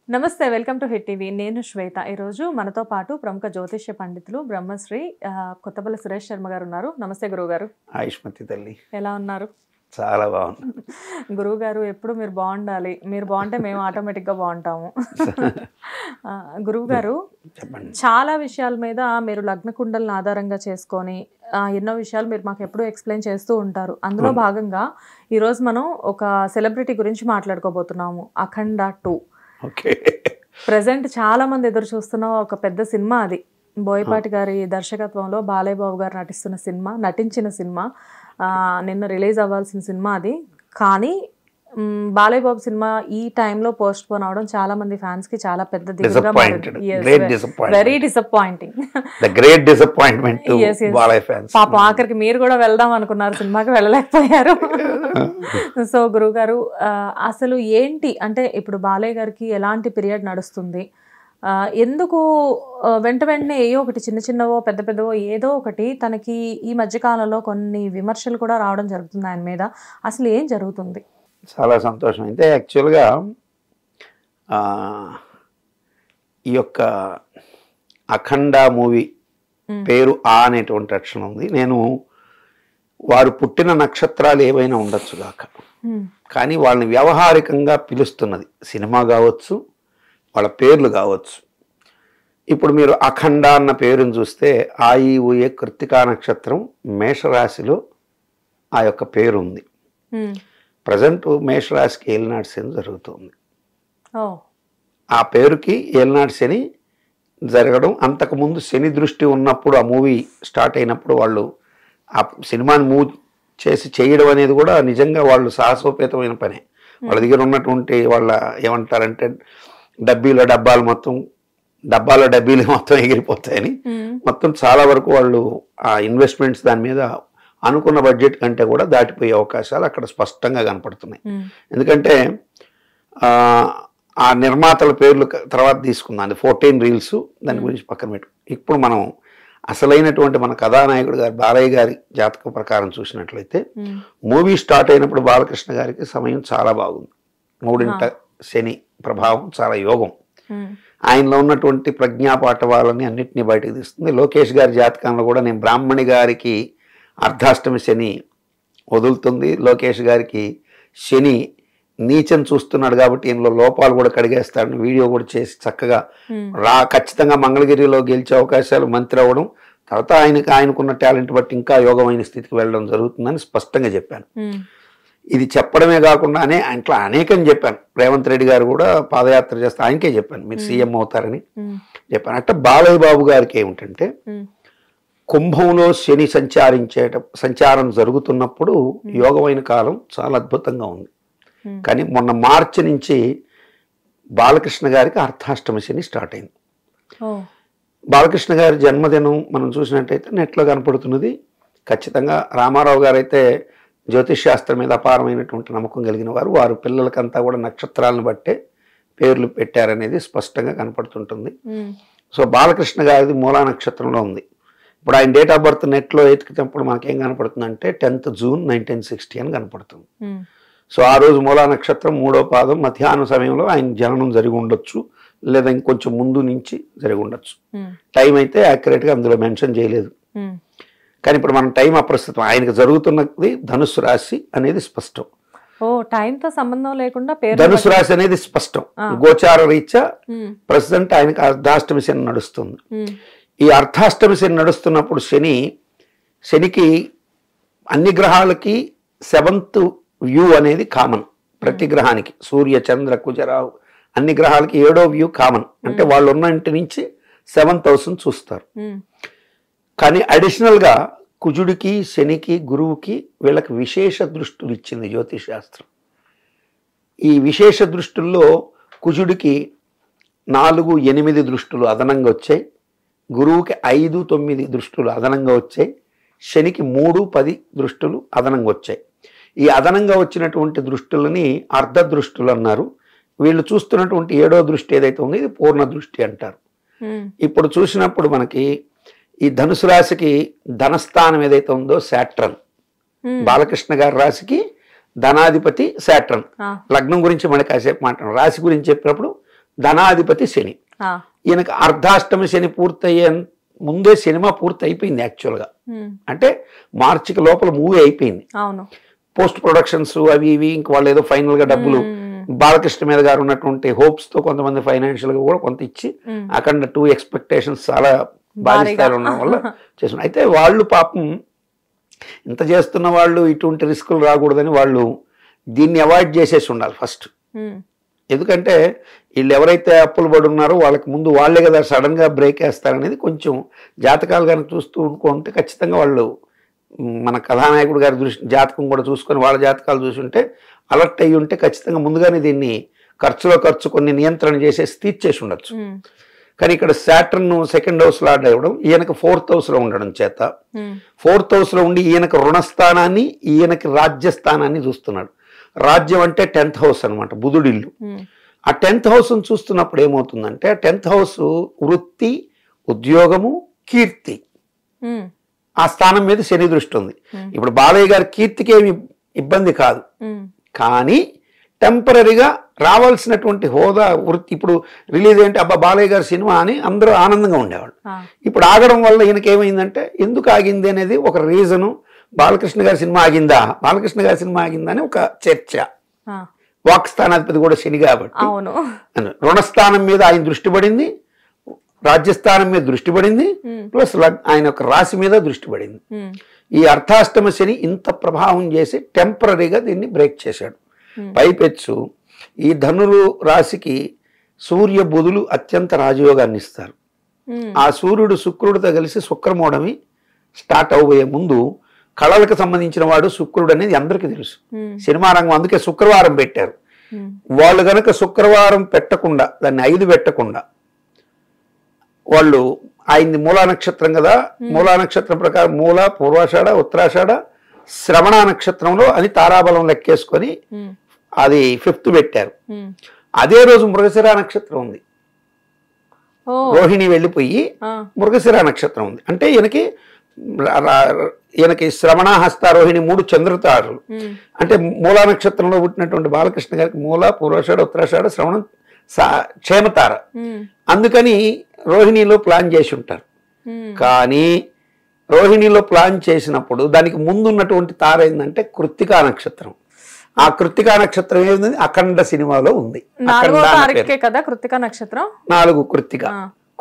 నమస్తే, welcome to hit TV. నేను శ్వేత. ఈరోజు మనతో పాటు ప్రముఖ జ్యోతిష్య పండితులు బ్రహ్మశ్రీ కొత్తపల్లి సురేష్ శర్మ గారు ఉన్నారు. నమస్తే గురువుగారు. ఆయుష్మతి తల్లి, ఎలా ఉన్నారు? చాలా బాగుంది. గురువుగారు, ఎప్పుడు మీరు బాగుండాలి. మీరు బాగుంటే మేము ఆటోమేటిక్గా బాగుంటాము. గురువుగారు, చాలా విషయాల మీద మీరు లగ్న కుండలను ఆధారంగా చేసుకొని ఎన్నో విషయాలు మీరు మాకు ఎప్పుడూ ఎక్స్ప్లెయిన్ చేస్తూ ఉంటారు. అందులో భాగంగా ఈరోజు మనం ఒక సెలబ్రిటీ గురించి మాట్లాడుకోబోతున్నాము. అఖండ 2. ప్రెసెంట్ చాలా మంది ఎదురు చూస్తున్న ఒక పెద్ద సినిమా అది. బోయపాటి గారి దర్శకత్వంలో బాలయ్య బాబు గారు నటించిన సినిమా. నిన్న రిలీజ్ అవ్వాల్సిన సినిమా అది. కానీ బాలయ్య బాబు సినిమా ఈ టైంలో పోస్ట్ పోన్ అవడం చాలా మంది ఫ్యాన్స్ కి చాలా పెద్ద దిగులుగా మారింది. Very disappointing. పాపం ఆఖరికి మీరు కూడా వెళ్దాం అనుకున్నారు, సినిమాకి వెళ్ళలేకపోయారు. సో గురువు గారు, అసలు ఏంటి అంటే ఇప్పుడు బాలయ్య గారికి ఎలాంటి పీరియడ్ నడుస్తుంది, ఎందుకు వెంటనే ఏయో ఒకటి చిన్నవో పెద్దవో ఏదో ఒకటి తనకి ఈ మధ్యకాలంలో కొన్ని విమర్శలు కూడా రావడం జరుగుతుంది ఆయన మీద. అసలు ఏం జరుగుతుంది? చాలా సంతోషం. అయితే యాక్చువల్గా ఈ యొక్క అఖండ మూవీ పేరు ఆ అనేటువంటి అక్షరం ఉంది. నేను వారు పుట్టిన నక్షత్రాలు ఏవైనా ఉండొచ్చు గాక, కానీ వాళ్ళని వ్యవహారికంగా పిలుస్తున్నది సినిమా కావచ్చు, వాళ్ళ పేర్లు కావచ్చు. ఇప్పుడు మీరు అఖండ అన్న పేరుని చూస్తే ఆయి ఊయే కృత్తికా నక్షత్రం మేషరాశిలో ఆ యొక్క పేరు ఉంది. ప్రజెంట్ మేషరాశికి ఏలినాటి శని జరుగుతుంది. ఆ పేరుకి ఏలినాటి శని జరగడం, అంతకుముందు శని దృష్టి ఉన్నప్పుడు ఆ మూవీ స్టార్ట్ అయినప్పుడు వాళ్ళు ఆ సినిమాని మూవ్ చేసి చేయడం అనేది కూడా నిజంగా వాళ్ళు సాహసోపేతమైన పనే. వాళ్ళ దగ్గర ఉన్నటువంటి వాళ్ళ ఏమంటారంటే డబ్బాలు మొత్తం ఎగిరిపోతాయని మొత్తం చాలా వరకు వాళ్ళు ఆ ఇన్వెస్ట్మెంట్స్ దాని మీద అనుకున్న బడ్జెట్ కంటే కూడా దాటిపోయే అవకాశాలు అక్కడ స్పష్టంగా కనపడుతున్నాయి. ఎందుకంటే ఆ నిర్మాతల పేర్లు తర్వాత తీసుకుందాం, అది 14 రీల్స్, దాని గురించి పక్కన పెట్టు. ఇప్పుడు మనం అసలైనటువంటి మన కథానాయకుడు గారు బాలయ్య గారి జాతక ప్రకారం చూసినట్లయితే మూవీ స్టార్ట్ అయినప్పుడు బాలకృష్ణ గారికి సమయం చాలా బాగుంది. 3వ శని ప్రభావం చాలా యోగం. ఆయనలో ఉన్నటువంటి ప్రజ్ఞాపాఠవాలని అన్నింటినీ బయటకు తీస్తుంది. లోకేష్ గారి జాతకంలో కూడా నేను బ్రాహ్మణి గారికి అర్ధాష్టమి శని వదులుతుంది. లోకేష్ గారికి శని నీచం చూస్తున్నాడు కాబట్టి ఈయనలో లోపాలు కూడా కడిగేస్తాడని వీడియో కూడా చేసి చక్కగా ఖచ్చితంగా మంగళగిరిలో గెలిచే అవకాశాలు, మంత్రి అవ్వడం, తర్వాత ఆయనకున్న టాలెంట్ బట్టి ఇంకా యోగమైన స్థితికి వెళ్ళడం జరుగుతుందని స్పష్టంగా చెప్పాను. ఇది చెప్పడమే కాకుండా అట్లా అనేకం చెప్పాను. రేవంత్ రెడ్డి గారు కూడా పాదయాత్ర చేస్తే ఆయనకే చెప్పాను మీరు సీఎం అవుతారని చెప్పాను. అట్లా బాలయ్య బాబు గారికి ఏమిటంటే కుంభంలో శని సంచారం జరుగుతున్నప్పుడు యోగమైన కాలం చాలా అద్భుతంగా ఉంది. కానీ మొన్న మార్చి నుంచి బాలకృష్ణ గారికి అర్ధాష్టమి శని స్టార్ట్ అయింది. బాలకృష్ణ గారి జన్మదినం మనం చూసినట్టయితే నెట్లో కనపడుతున్నది. ఖచ్చితంగా రామారావు గారు అయితే జ్యోతిష్ శాస్త్రం మీద అపారమైనటువంటి నమ్మకం కలిగిన వారు పిల్లలకంతా కూడా నక్షత్రాలను బట్టే పేర్లు పెట్టారనేది స్పష్టంగా కనపడుతుంటుంది. సో బాలకృష్ణ గారిది మూలా నక్షత్రంలో ఉంది. ఇప్పుడు ఆయన డేట్ ఆఫ్ బర్త్ నెట్లో ఎతికినప్పుడు మనకేం కనపడుతుందంటే 10th జూన్ 1960 అని కనపడుతుంది. సో ఆ రోజు మూలా నక్షత్రం 3వ పాదం మధ్యాహ్నం సమయంలో ఆయన జననం జరిగి ఉండొచ్చు, లేదా ఇంకొంచెం ముందు నుంచి జరిగి ఉండొచ్చు. టైం అయితే యాక్యురేట్గా అందులో మెన్షన్ చేయలేదు. కానీ ఇప్పుడు మనం టైం అప్రస్తుతం. ఆయనకు జరుగుతున్నది ధనుస్సు రాశి అనేది స్పష్టం. టైంతో సంబంధం లేకుండా ధనుసు రాశి అనేది స్పష్టం. గోచార రీత్యా ప్రస్తుతం ఆయనకు అర్ధాష్టమి శని నడుస్తుంది. ఈ అర్ధాష్టమి శని నడుస్తున్నప్పుడు శనికి అన్ని గ్రహాలకి 7th వ్యూ అనేది కామన్. ప్రతి గ్రహానికి సూర్య చంద్ర కుజరావు అన్ని గ్రహాలకి 7వ వ్యూ కామన్. అంటే వాళ్ళు ఉన్న ఇంటి నుంచి 7th హౌస్ని చూస్తారు. కానీ అడిషనల్గా కుజుడికి, శనికి, గురువుకి వీళ్ళకి విశేష దృష్టులు ఇచ్చింది జ్యోతిష్ శాస్త్రం. ఈ విశేష దృష్టుల్లో కుజుడికి 4, 8 దృష్టులు అదనంగా వచ్చాయి. గురువుకి 5, 9 దృష్టులు అదనంగా వచ్చాయి. శనికి 3, 10 దృష్టులు అదనంగా వచ్చాయి. ఈ అదనంగా వచ్చినటువంటి దృష్టులని అర్ధ దృష్టులు అన్నారు. వీళ్ళు చూస్తున్నటువంటి 7వ దృష్టి ఏదైతే ఉందో ఇది పూర్ణ దృష్టి అంటారు. ఇప్పుడు చూసినప్పుడు మనకి ఈ ధనుసు రాశికి ధనస్థానం ఏదైతే ఉందో శాట్రన్, బాలకృష్ణ గారి రాశికి ధనాధిపతి శాట్రన్. లగ్నం గురించి మళ్ళీ కాసేపు మాట్లాడు, రాశి గురించి చెప్పినప్పుడు ధనాధిపతి శని. ఈయనకు అర్ధాష్టమి శని పూర్తయ్యే ముందే సినిమా పూర్తి అయిపోయింది యాక్చువల్గా. అంటే మార్చికి లోపల మూవీ అయిపోయింది. పోస్ట్ ప్రొడక్షన్స్ అవి ఇవి ఇంక వాళ్ళు ఏదో ఫైనల్ గా డబ్బులు బాలకృష్ణ మీద గారు ఉన్నటువంటి హోప్స్ తో కొంతమంది ఫైనాన్షియల్ గా కూడా కొంత ఇచ్చి అక్కడ 2 ఎక్స్పెక్టేషన్స్ చాలా భారీ స్థాయిలో ఉండడం వల్ల చేస్తున్నారు. అయితే వాళ్ళు పాపం ఇంత చేస్తున్న వాళ్ళు ఇటువంటి రిస్కులు రాకూడదని వాళ్ళు దీన్ని అవాయిడ్ చేసేసి ఉండాలి ఫస్ట్. ఎందుకంటే వీళ్ళు ఎవరైతే అప్పులు పడి ఉన్నారో వాళ్ళకి ముందు వాళ్ళే కదా సడన్ గా బ్రేక్ వేస్తారనేది కొంచెం జాతకాలు కనుక చూస్తూ ఉంటే ఖచ్చితంగా వాళ్ళు మన కథానాయకుడు గారి జాతకం కూడా చూసుకొని వాళ్ళ జాతకాలు చూసుంటే అలర్ట్ అయ్యి ఉంటే ఖచ్చితంగా ముందుగానే దీన్ని ఖర్చు కొన్ని నియంత్రణ చేసేసి తీర్చేసి ఉండొచ్చు. కానీ ఇక్కడ సాటర్న్ 2nd హౌస్ లార్డ్ అవ్వడం, ఈయనకు 4th హౌస్ లో ఉండడం చేత 4th హౌస్ లో ఉండి ఈయనకు రుణస్థానాన్ని ఈయనకి రాజ్యస్థానాన్ని చూస్తున్నాడు. రాజ్యం అంటే 10th హౌస్ అనమాట, బుధుడిల్లు. ఆ 10th హౌస్ చూస్తున్నప్పుడు ఏమవుతుందంటే 10th హౌస్ వృత్తి, ఉద్యోగము, కీర్తి, ఆ స్థానం మీద శని దృష్టి ఉంది. ఇప్పుడు బాలయ్య గారి కీర్తికి ఏమి ఇబ్బంది కాదు, కానీ టెంపరీగా రావాల్సినటువంటి హోదా, వృత్తి, ఇప్పుడు రిలీజ్ ఏంటి అబ్బా బాలయ్య గారి సినిమా అని అందరూ ఆనందంగా ఉండేవాళ్ళు. ఇప్పుడు ఆగడం వల్ల ఈయనకి ఏమైందంటే ఎందుకు ఆగింది అనేది ఒక రీజను. బాలకృష్ణ గారి సినిమా ఆగిందా అని ఒక చర్చ. వాక్ స్థానాధిపతి కూడా శని కాబట్టి రుణస్థానం మీద ఆయన దృష్టి పడింది, రాజ్యస్థానం మీద దృష్టి పడింది, ప్లస్ ఆయన యొక్క రాశి మీద దృష్టి పడింది. ఈ అర్ధాష్టమ శని ఇంత ప్రభావం చేసి టెంపరీగా దీన్ని బ్రేక్ చేశాడు. పైపెచ్చు ఈ ధనురు రాశికి సూర్య బుధులు అత్యంత రాజయోగాన్ని ఇస్తారు. ఆ సూర్యుడు శుక్రుడితో కలిసి శుక్రమూఢమి స్టార్ట్ అవబోయే ముందు కళలకు సంబంధించిన వాడు శుక్రుడు అనేది అందరికీ తెలుసు. సినిమా రంగం అందుకే శుక్రవారం పెట్టారు. వాళ్ళు గనక శుక్రవారం పెట్టకుండా, దాన్ని 5 పెట్టకుండా, వాళ్ళు ఆయన్ని మూలా నక్షత్రం కదా, మూలా నక్షత్రం ప్రకారం మూల, పూర్వాషాఢ, ఉత్తరాషాఢ, శ్రవణ నక్షత్రంలో అని తారాబలం లెక్కేసుకొని అది 5th పెట్టారు. అదే రోజు మృగశిర నక్షత్రం ఉంది, రోహిణి వెళ్ళిపోయి మృగశిర నక్షత్రం ఉంది. అంటే ఈయనకి శ్రవణ, హస్త, రోహిణి 3 చంద్రతారులు. అంటే మూలా నక్షత్రంలో పుట్టినటువంటి బాలకృష్ణ గారికి మూల, పూర్వాషాఢ, ఉత్తరాషాఢ, శ్రవణం క్షేమతార. అందుకని రోహిణిలో ప్లాన్ చేసి ఉంటారు. కానీ రోహిణిలో ప్లాన్ చేసినప్పుడు దానికి ముందున్నటువంటి తార ఏంటంటే కృత్తికా నక్షత్రం. ఆ కృత్తికా నక్షత్రం ఏముంది అఖండ సినిమాలో ఉంది. 4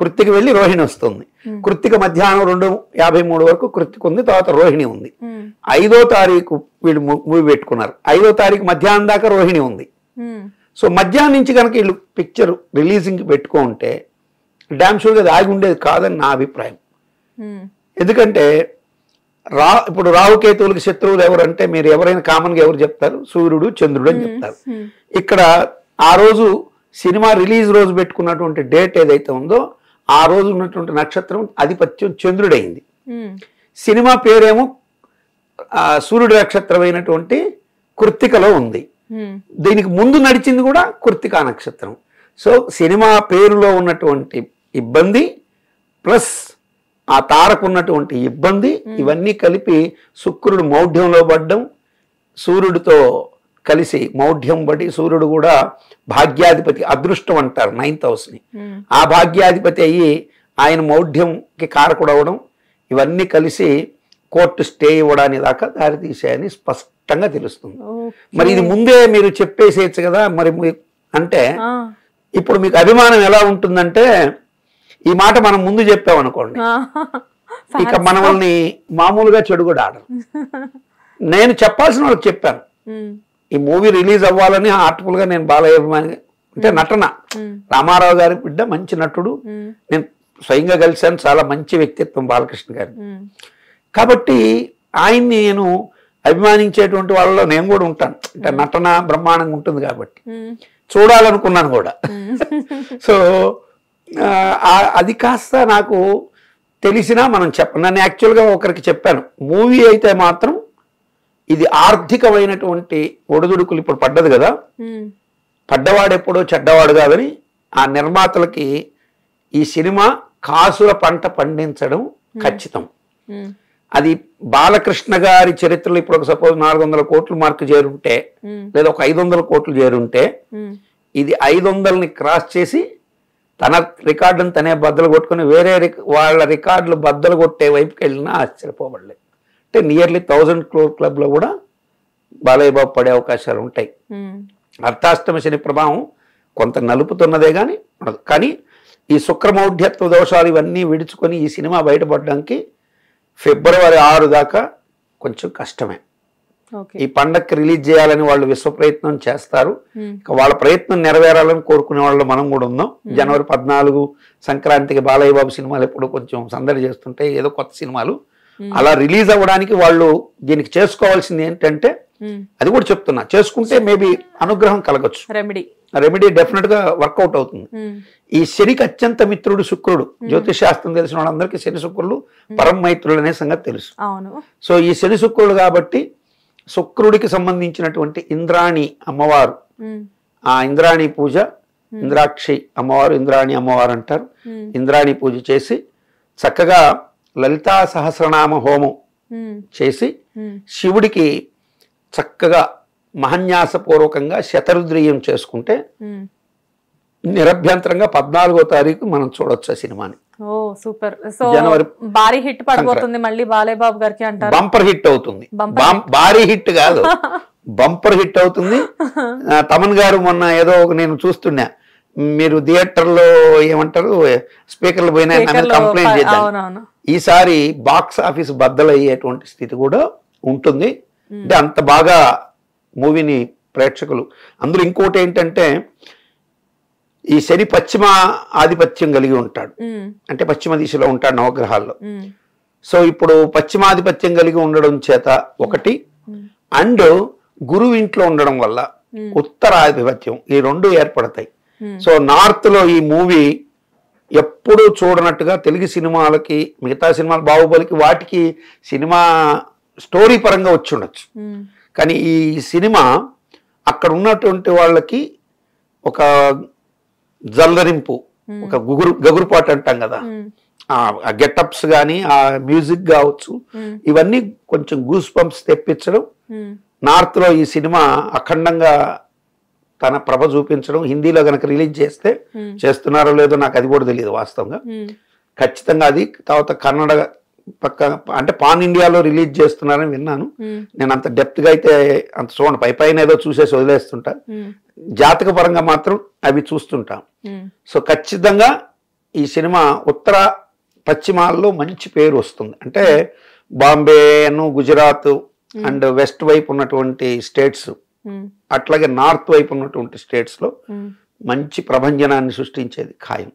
కృత్తిక వెళ్ళి రోహిణి వస్తుంది. కృత్తిక మధ్యాహ్నం 2:53 వరకు కృత్తిక ఉంది, తర్వాత రోహిణి ఉంది. 5వ తారీఖు వీళ్ళు మూవీ పెట్టుకున్నారు. 5వ తారీఖు మధ్యాహ్నం దాకా రోహిణి ఉంది. సో మధ్యాహ్నం నుంచి కనుక వీళ్ళు పిక్చర్ రిలీజింగ్ పెట్టుకుంటే డ్యామ్ షూర్గా అది ఆగి ఉండేది కాదని నా అభిప్రాయం. ఎందుకంటే ఇప్పుడు రాహుకేతువులకి శత్రువులు ఎవరంటే మీరు ఎవరైనా కామన్గా ఎవరు చెప్తారు? సూర్యుడు, చంద్రుడు అని చెప్తారు. ఇక్కడ ఆ రోజు సినిమా రిలీజ్ రోజు పెట్టుకున్నటువంటి డేట్ ఏదైతే ఉందో ఆ రోజు ఉన్నటువంటి నక్షత్రం ఆధిపత్యం చంద్రుడైంది. సినిమా పేరేమో సూర్యుడి నక్షత్రం అయినటువంటి కృత్తికలో ఉంది. దీనికి ముందు నడిచింది కూడా కృత్తికా నక్షత్రం. సో సినిమా పేరులో ఉన్నటువంటి ఇబ్బంది ప్లస్ ఆ తారకున్నటువంటి ఇబ్బంది ఇవన్నీ కలిపి శుక్రుడు మౌఢ్యంలో పడ్డం, సూర్యుడితో కలిసి మౌఢ్యం పడి, సూర్యుడు కూడా భాగ్యాధిపతి, అదృష్టం అంటారు 9th హౌస్ని, ఆ భాగ్యాధిపతి అయ్యి ఆయన మౌఢ్యంకి కారకుడవడం, ఇవన్నీ కలిసి కోర్టు స్టే ఇవ్వడానికి దాకా దారితీసాయని స్పష్టంగా తెలుస్తుంది. మరి ఇది ముందే మీరు చెప్పేసేయచ్చు కదా. మరి అంటే ఇప్పుడు మీకు అభిమానం ఎలా ఉంటుందంటే ఈ మాట మనం ముందు చెప్పామనుకోండి, ఇక మనల్ని మామూలుగా చెడు కూడా ఆడరు. నేను చెప్పాల్సిన వాళ్ళకి చెప్పాను. ఈ మూవీ రిలీజ్ అవ్వాలని హార్ట్ఫుల్ గా నేను బాలయ్య అభిమాని, అంటే నటన, రామారావు గారి బిడ్డ, మంచి నటుడు, నేను స్వయంగా కలిశాను, చాలా మంచి వ్యక్తిత్వం బాలకృష్ణ గారి. కాబట్టి ఆయన్ని నేను అభిమానించేటువంటి వాళ్ళలో నేను కూడా ఉంటాను. అంటే నటన బ్రహ్మాండంగా ఉంటుంది కాబట్టి చూడాలనుకున్నాను కూడా. సో అది కాస్త నాకు తెలిసినా మనం నన్ను యాక్చువల్గా ఒకరికి చెప్పాను, మూవీ అయితే మాత్రం ఇది ఆర్థికమైనటువంటి ఒడిదుడుకులు ఇప్పుడు పడ్డది కదా, పడ్డవాడు ఎప్పుడో చెడ్డవాడు కాదని ఆ నిర్మాతలకి ఈ సినిమా కాసుల పంట పండించడం ఖచ్చితం. అది బాలకృష్ణ గారి చరిత్రలో ఇప్పుడు ఒక సపోజ్ 400 కోట్లు మార్కు చేరుంటే, లేదా ఒక 500 కోట్లు చేరుంటే ఇది 500ని క్రాస్ చేసి తన రికార్డును తనే బద్దలు కొట్టుకుని వేరే వాళ్ళ రికార్డులు బద్దలు కొట్టే వైపుకి వెళ్ళినా ఆశ్చర్యపోబడలేదు. అంటే నియర్లీ 1000 crore క్లబ్లో కూడా బాలయ్య బాబు పడే అవకాశాలు ఉంటాయి. అర్ధాష్టమ శని ప్రభావం కొంత నలుపుతున్నదే కానీ ఉండదు. కానీ ఈ శుక్రమౌఢ్యత్వ దోషాలు ఇవన్నీ విడుచుకొని ఈ సినిమా బయటపడడానికి ఫిబ్రవరి 6 దాకా కొంచెం కష్టమే. ఈ పండగకి రిలీజ్ చేయాలని వాళ్ళు విశ్వ ప్రయత్నం చేస్తారు. వాళ్ళ ప్రయత్నం నెరవేరాలని కోరుకునే వాళ్ళు మనం కూడా ఉన్నాం. జనవరి 14 సంక్రాంతికి బాలయ్య బాబు సినిమాలు ఎప్పుడు కొంచెం సందడి చేస్తుంటాయి, ఏదో కొత్త సినిమాలు అలా రిలీజ్ అవ్వడానికి వాళ్ళు దీనికి చేసుకోవాల్సింది ఏంటంటే, అది కూడా చెప్తున్నా, చేసుకుంటే మేబీ అనుగ్రహం కలగచ్చు. రెమెడీ డెఫినెట్ గా వర్కౌట్ అవుతుంది. ఈ శనికి అత్యంత మిత్రుడు శుక్రుడు. జ్యోతిష్ శాస్త్రం తెలిసిన వాళ్ళందరికీ శని శుక్రులు పరమ మైత్రులు అనే సంగతి తెలుసు. సో ఈ శని శుక్రుడు కాబట్టి శుక్రుడికి సంబంధించినటువంటి ఇంద్రాణి అమ్మవారు, ఆ ఇంద్రాణి పూజ, ఇంద్రాక్షి అమ్మవారు ఇంద్రాణి అమ్మవారు అంటారు. ఇంద్రాణి పూజ చేసి చక్కగా లలితా సహస్రనామ హోమం చేసి శివుడికి చక్కగా మహన్యాసపూర్వకంగా శతరుద్రీయం చేసుకుంటే నిరభ్యంతరంగా 14వ తారీఖు మనం చూడొచ్చు ఆ సినిమాని. సూపర్. సో జనవరి భారీ హిట్ పడబోతుంది మళ్ళీ బాలయ్య బాబు గారికి అంటారు. బంపర్ హిట్ అవుతుంది. భారీ హిట్ కాదు, బంపర్ హిట్ అవుతుంది. తమన్ గారు మొన్న ఏదో నేను చూస్తున్నా, మీరు థియేటర్లో ఏమంటారు స్పీకర్లు పోయినా కంప్లైంట్ చేద్దాం. ఈసారి బాక్స్ ఆఫీస్ బద్దలయ్యేటువంటి స్థితి కూడా ఉంటుంది. అంటే అంత బాగా మూవీని ప్రేక్షకులు. అందులో ఇంకోటి ఏంటంటే, ఈ శని పశ్చిమ ఆధిపత్యం కలిగి ఉంటాడు, అంటే పశ్చిమ దిశలో ఉంటాడు నవగ్రహాల్లో. సో ఇప్పుడు పశ్చిమాధిపత్యం కలిగి ఉండడం చేత ఒకటి, అండ్ గురువు ఇంట్లో ఉండడం వల్ల ఉత్తరాధిపత్యం, ఈ రెండు ఏర్పడతాయి. సో నార్త్ లో ఈ మూవీ ఎప్పుడూ చూడనట్టుగా తెలుగు సినిమాలకి, మిగతా సినిమాలు బాహుబలికి వాటికి సినిమా స్టోరీ పరంగా వచ్చి ఉండొచ్చు, కానీ ఈ సినిమా అక్కడ ఉన్నటువంటి వాళ్ళకి ఒక జల్లరింపు, ఒక గగురుపాటు అంటాం కదా, ఆ గెటప్స్ కానీ ఆ మ్యూజిక్ కావచ్చు, ఇవన్నీ కొంచెం గూస్ బంప్స్ తెప్పించడం. నార్త్ లో ఈ సినిమా అఖండంగా తన ప్రభ చూపించడం. హిందీలో కనుక రిలీజ్ చేస్తే, చేస్తున్నారో లేదో నాకు అది కూడా తెలియదు వాస్తవంగా, ఖచ్చితంగా అది. తర్వాత కన్నడ పక్క అంటే పాన్ ఇండియాలో రిలీజ్ చేస్తున్నారని విన్నాను. నేను అంత డెప్త్ గా అయితే అంత చూడండి, పైన ఏదో చూసేసి వదిలేస్తుంటా. జాతక పరంగా మాత్రం అవి చూస్తుంటాం. సో ఖచ్చితంగా ఈ సినిమా ఉత్తర పశ్చిమాల్లో మంచి పేరు వస్తుంది. అంటే బాంబే, గుజరాత్ అండ్ వెస్ట్ వైపు ఉన్నటువంటి స్టేట్స్, అట్లాగే నార్త్ వైపు ఉన్నటువంటి స్టేట్స్ లో మంచి ప్రభంజనాన్ని సృష్టించేది ఖాయం.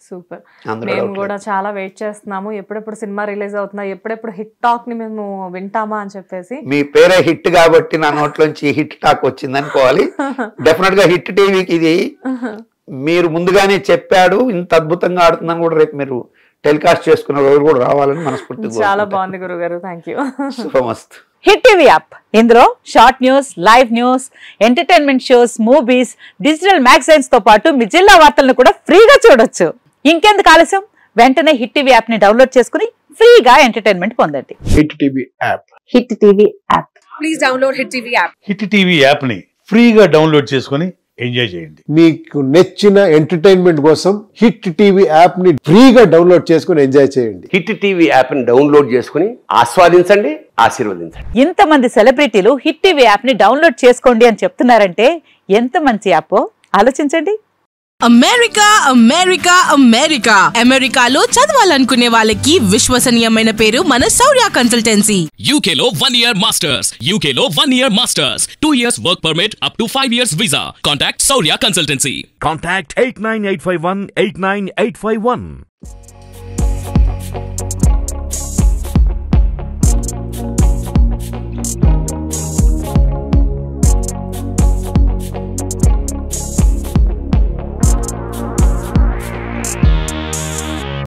సూపర్. మేము కూడా చాలా వెయిట్ చేస్తున్నాము, ఎప్పుడెప్పుడు సినిమా రిలీజ్ అవుతున్నా, ఎప్పుడెప్పుడు హిట్ టాక్ ని మేము వింటామా అని చెప్పేసి. మీ పేరే హిట్ కాబట్టి నా నోట్లోంచి హిట్ టాక్ వచ్చింది అనుకోవాలి. డెఫినెట్ గా హిట్ టీవీకి ఇది మీరు ముందుగానే చెప్పాడు, ఇంత అద్భుతంగా ఆడుతుందని కూడా రేపు మీరు టెలికాస్ట్ చేసుకున్న రోజు కూడా రావాలని మనస్ఫూర్తిగా. చాలా బాగుంది గురుగారు, thank you. Subhamastu. Hit TV app, ఇందులో short news, live news, entertainment shows, movies, digital magazines తో పాటు మీ జిల్లా వార్తలను కూడా ఫ్రీగా చూడొచ్చు. ఇంకెందుకు ఆలస్యం, వెంటనే హిట్ టీవీ యాప్ ని డౌన్లోడ్ చేసుకుని ఫ్రీగా ఎంటర్టైన్మెంట్ పొందండి. Hit TV app. Hit TV app. Please download hit TV app. Hit TV app ని ఫ్రీగా డౌన్లోడ్ చేసుకుని ఎంజాయ్ చేయండి. మీకు నచ్చిన ఎంటర్టైన్మెంట్ కోసం హిట్ టీవీ యాప్ ని ఫ్రీగా డౌన్లోడ్ చేసుకుని ఎంజాయ్ చేయండి. హిట్ టీవీ యాప్ ని డౌన్లోడ్ చేసుకుని ఆస్వాదించండి, ఆశీర్వదించండి. ఇంతమంది సెలబ్రిటీలు హిట్ టీవీ యాప్ ని డౌన్లోడ్ చేసుకోండి అని చెప్తున్నారంటే ఎంత మంచి యాప్ ఆలోచించండి. అమెరికా అమెరికా అమెరికా అమెరికాలో చదవాలనుకునే వాళ్ళకి విశ్వసనీయమైన పేరు మన శౌర్య కన్సల్టెన్సీ. UK లో 1 year masters, UK లో 1 year masters, 2 years work permit up to 5 years visa. Contact Saurya Consultancy. Contact 89851 89851.